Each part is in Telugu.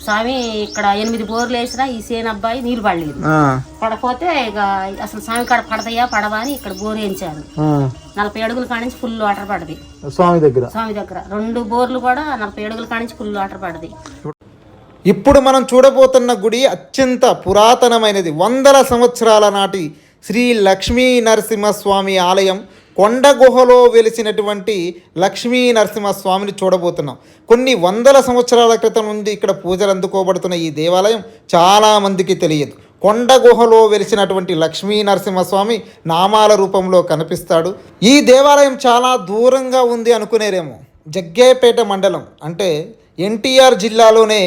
స్వామి ఇక్కడ 8 బోర్లు వేసినా ఈ సేన అబ్బాయి నీళ్ళు పడలేదు. పడకపోతే ఇక అసలు స్వామి కాడ పడతాయా పడవా అని ఇక్కడ బోర్ వేయించారు. 40 అడుగుల కానించి ఫుల్ వాటర్ పడది స్వామి దగ్గర. 2 బోర్లు కూడా 40 అడుగుల కానించి ఫుల్ వాటర్ పడది. ఇప్పుడు మనం చూడబోతున్న గుడి అత్యంత పురాతనమైనది. 100ల సంవత్సరాల నాటి శ్రీ లక్ష్మీ నరసింహస్వామి ఆలయం. కొండ గుహలో వెలిసినటువంటి లక్ష్మీ నరసింహస్వామిని చూడబోతున్నాం. కొన్ని 100ల సంవత్సరాల క్రితం నుండి ఇక్కడ పూజలు అందుకోబడుతున్న ఈ దేవాలయం చాలామందికి తెలియదు. కొండ గుహలో వెలిసినటువంటి లక్ష్మీ నరసింహస్వామి నామాల రూపంలో కనిపిస్తాడు. ఈ దేవాలయం చాలా దూరంగా ఉంది అనుకునేరేమో. జగ్గేపేట మండలం అంటే ఎన్టీఆర్ జిల్లాలోనే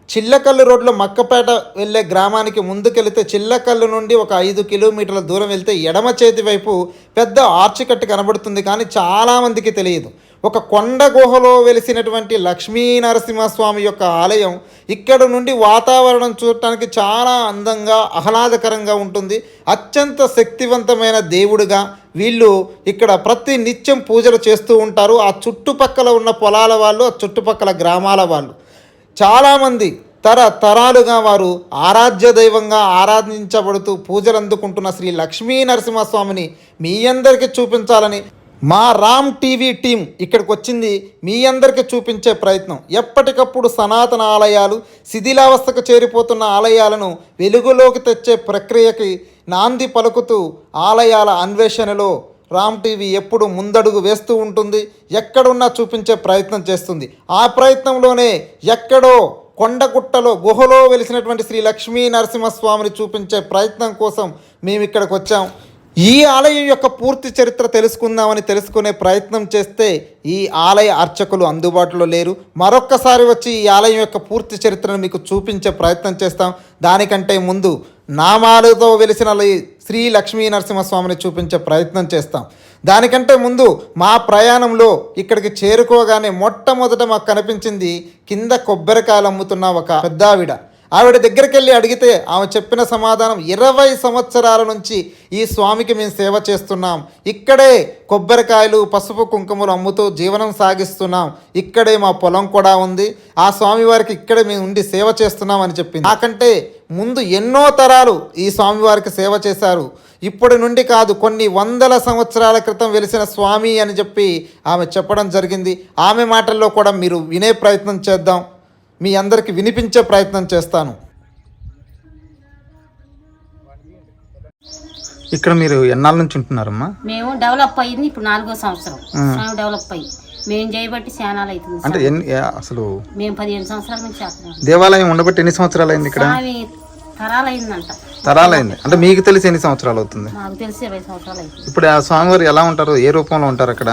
చిల్లకల్లు రోడ్లో మక్కపేట వెళ్ళే గ్రామానికి ముందుకెళ్తే చిల్లకల్లు నుండి ఒక 5 కిలోమీటర్ల దూరం వెళ్తే ఎడమ చేతి వైపు పెద్ద ఆర్చికట్టు కనబడుతుంది. కానీ చాలామందికి తెలియదు. ఒక కొండ గుహలో వెలిసినటువంటి లక్ష్మీ నరసింహస్వామి యొక్క ఆలయం. ఇక్కడ నుండి వాతావరణం చూడటానికి చాలా అందంగా ఆహ్లాదకరంగా ఉంటుంది. అత్యంత శక్తివంతమైన దేవుడిగా వీళ్ళు ఇక్కడ ప్రతి నిత్యం పూజలు చేస్తూ ఉంటారు. ఆ చుట్టుపక్కల ఉన్న పొలాల వాళ్ళు, ఆ చుట్టుపక్కల గ్రామాల వాళ్ళు చాలామంది తరాలుగా వారు ఆరాధ్య దైవంగా ఆరాధించబడుతూ పూజలు అందుకుంటున్న శ్రీ లక్ష్మీ నరసింహస్వామిని మీ అందరికీ చూపించాలని మా రామ్ టీవీ టీం ఇక్కడికి వచ్చింది. మీ అందరికీ చూపించే ప్రయత్నం. ఎప్పటికప్పుడు సనాతన ఆలయాలు, శిథిలావస్థకు చేరిపోతున్న ఆలయాలను వెలుగులోకి తెచ్చే ప్రక్రియకి నాంది పలుకుతూ ఆలయాల అన్వేషణలో రామ్ టీవీ ఎప్పుడు ముందడుగు వేస్తూ ఉంటుంది. ఎక్కడున్నా చూపించే ప్రయత్నం చేస్తుంది. ఆ ప్రయత్నంలోనే ఎక్కడో కొండగుట్టలో గుహలో వెలిసినటువంటి శ్రీ లక్ష్మీ నరసింహస్వామిని చూపించే ప్రయత్నం కోసం మేము ఇక్కడికి వచ్చాం. ఈ ఆలయం యొక్క పూర్తి చరిత్ర తెలుసుకునే ప్రయత్నం చేస్తే ఈ ఆలయ అర్చకులు అందుబాటులో లేరు. మరొక్కసారి వచ్చి ఈ ఆలయం యొక్క పూర్తి చరిత్రను మీకు చూపించే ప్రయత్నం చేస్తాం. దానికంటే ముందు నామాలతో వెలిసిన శ్రీ లక్ష్మీ నరసింహస్వామిని చూపించే ప్రయత్నం చేస్తాం. దానికంటే ముందు మా ప్రయాణంలో ఇక్కడికి చేరుకోగానే మొట్టమొదట మాకు కనిపించింది కింద కొబ్బరికాయలు అమ్ముతున్న ఒక పెద్దావిడ. ఆవిడ దగ్గరికి వెళ్ళి అడిగితే ఆమె చెప్పిన సమాధానం 20 సంవత్సరాల నుంచి ఈ స్వామికి మేము సేవ చేస్తున్నాం. ఇక్కడే కొబ్బరికాయలు, పసుపు కుంకుమలు అమ్ముతూ జీవనం సాగిస్తున్నాం. ఇక్కడే మా పొలం కూడా ఉంది. ఆ స్వామివారికి ఇక్కడే మేము ఉండి సేవ చేస్తున్నాం అని చెప్పింది. నాకంటే ముందు ఎన్నో తరాలు ఈ స్వామివారికి సేవ చేశారు. ఇప్పటి నుండి కాదు, కొన్ని 100ల సంవత్సరాల క్రితం వెలిసిన స్వామి అని చెప్పి ఆమె చెప్పడం జరిగింది. ఆమె మాటల్లో కూడా మీరు వినే ప్రయత్నం చేద్దాం. మీ అందరికి వినిపించే ప్రయత్నం చేస్తాను. ఇక్కడ మీరు ఎన్నాళ్ళ నుంచి ఉంటున్నారమ్మా? మేము డెవలప్ అయ్యింది ఇప్పుడు 4వ సంవత్సరం. డెవలప్ అయ్యి మేము చేయబట్టి శానాలు అవుతుంది. అంటే అసలు మేము 15 సంవత్సరాల నుంచి చేస్తున్నాం. దేవాలయం ఉండబట్టి ఎన్ని సంవత్సరాలు అయింది? ఇక్కడ తరాలైంది. అంటే మీకు తెలిసి ఎన్ని సంవత్సరాలు అవుతుంది? నాకు తెలిసి 20 సంవత్సరాలు అవుతుంది. ఇప్పుడు ఆ స్వామివారు ఎలా ఉంటారు? ఏ రూపంలో ఉంటారు అక్కడ?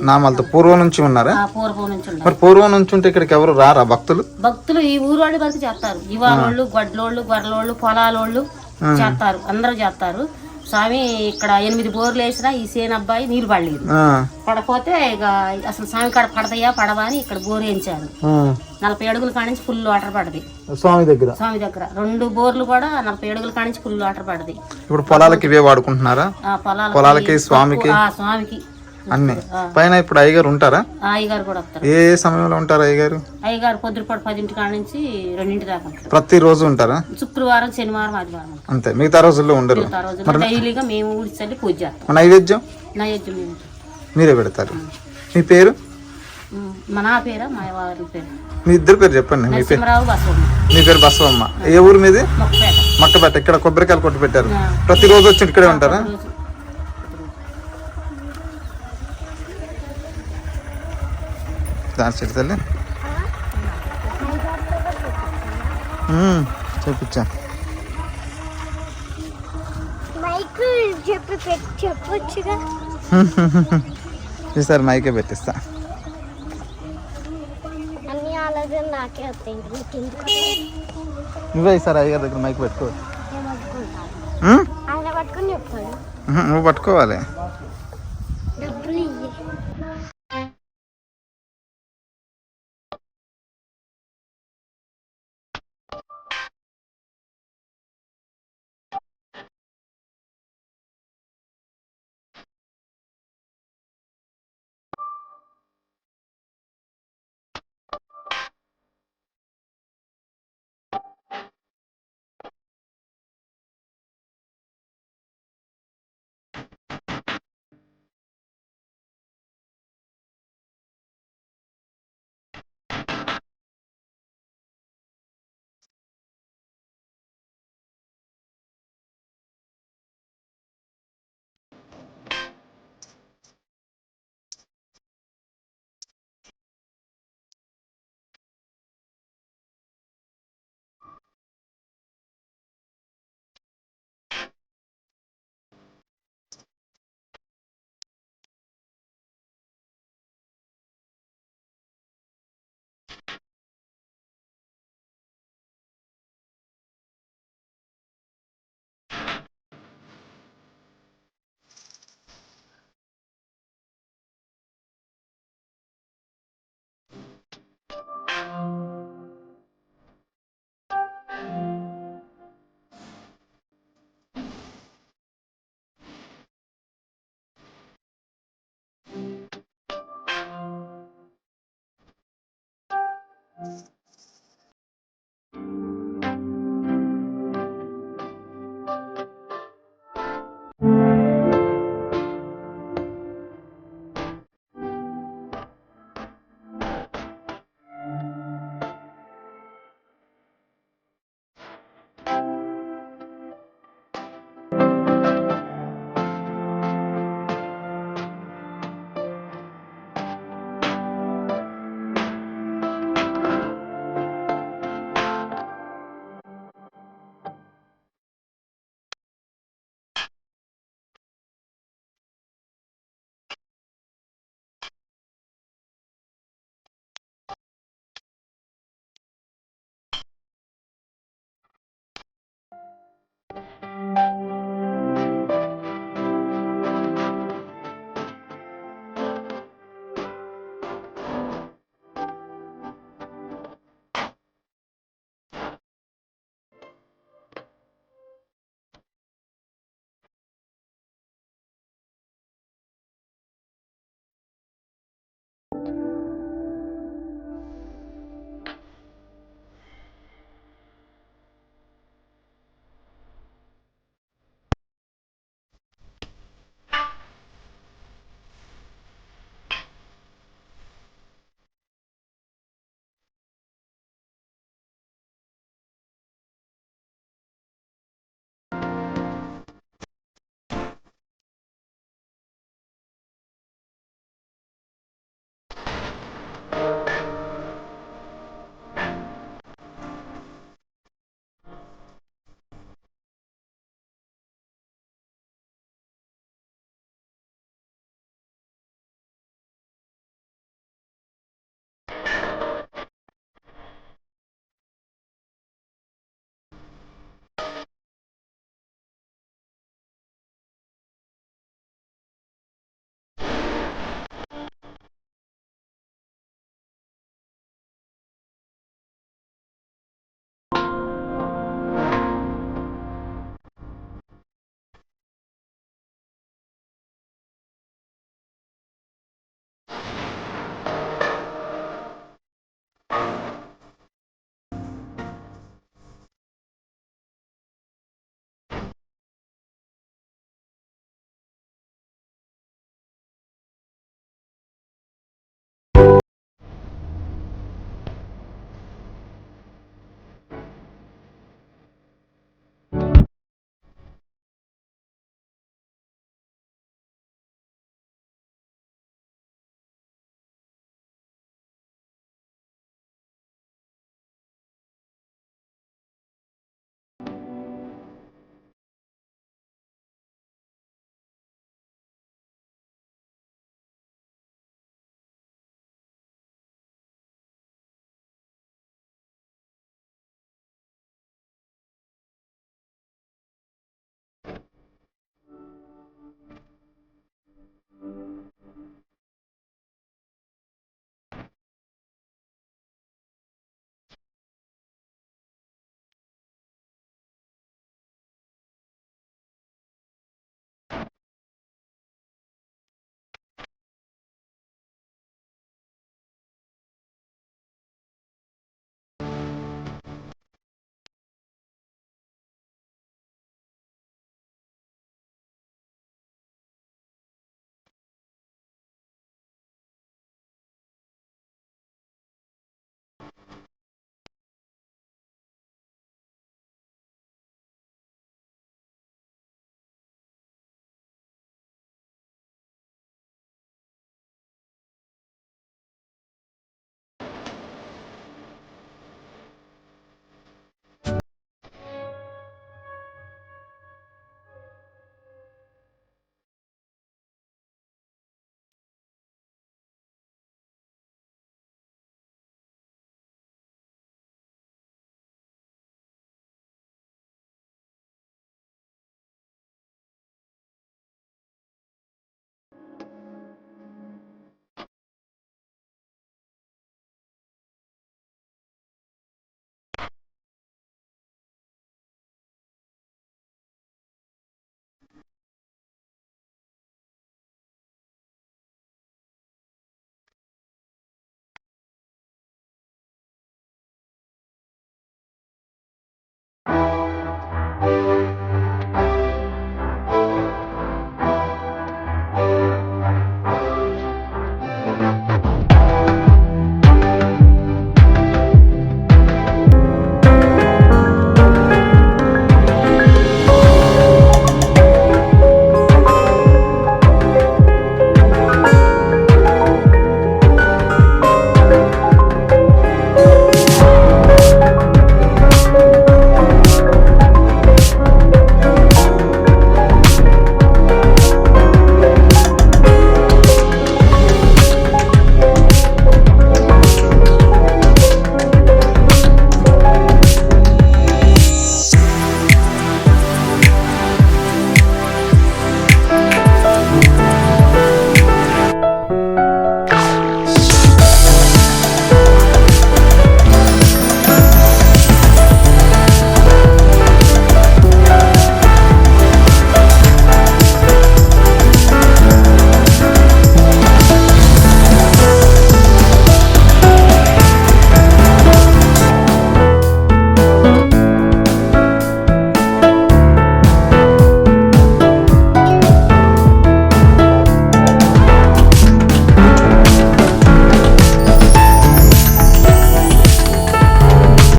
నామాలతో పూర్వం నుంచి ఉన్నారా? మరి పూర్వం నుంచి ఉంటే ఇక్కడికి ఎవరు రారా భక్తులు? భక్తులు ఈ ఊరు వాళ్ళు కలిసి చేస్తారు. ఇవాళోళ్ళు, గొడ్లోళ్ళు, గొర్రెలోళ్ళు, పొలాలోళ్ళు చేస్తారు. అందరూ చేస్తారు. స్వామి ఇక్కడ 8 బోర్లు వేసినా ఈ సేన అబ్బాయి నీళ్ళు పడలేదు. పడకపోతే ఇక అసలు స్వామి కాడ పడతాయా పడవా అని ఇక్కడ బోర్ వేయించారు. 40 అడుగుల కానించి ఫుల్ వాటర్ పడది స్వామి దగ్గర. 2 బోర్లు కూడా 40 అడుగుల కానించి ఫుల్ వాటర్ పడది. ఇప్పుడు పొలాలకి ఇవే వాడుకుంటున్నారా? పొలాలకి, స్వామికి అన్ని పైన. ఇప్పుడు అయ్యగారు ఉంటారా? అయ్యగారు కూడా వస్తారు. ఏ సమయంలో ఉంటారు అయ్యగారు? అయ్యగారు పొద్దుపాటు 10 కాడ నుంచి 2 దాకా ఉంటారు. ప్రతి రోజు ఉంటారా? శుక్రవారం, శనివారం, ఆదివారం అంతే. మిగతా రోజుల్లో ఉండరు. డైలీగా మేము ఊడ్చి పూజ చేస్తాం. నైవేద్యం మీరే పెడతారు. మీ పేరు? నా పేరు, మా వారి పేరు. మీ ఇద్దరు పేరు చెప్పండి. మీ పేరు? మీ పేరు బసవమ్మ. ఏ ఊరు మీది? మక్కపేట. ఇక్కడ కొబ్బరికాయలు కొట్టు పెట్టారు. ప్రతిరోజు వచ్చి ఇక్కడే ఉంటారా? తల్లి చూపించా. ఈసారి మైకే పెట్టిస్తా. నువ్వే ఈసారి అయ్యగారి దగ్గర మైక్ పెట్టుకో. నువ్వు పట్టుకోవాలి.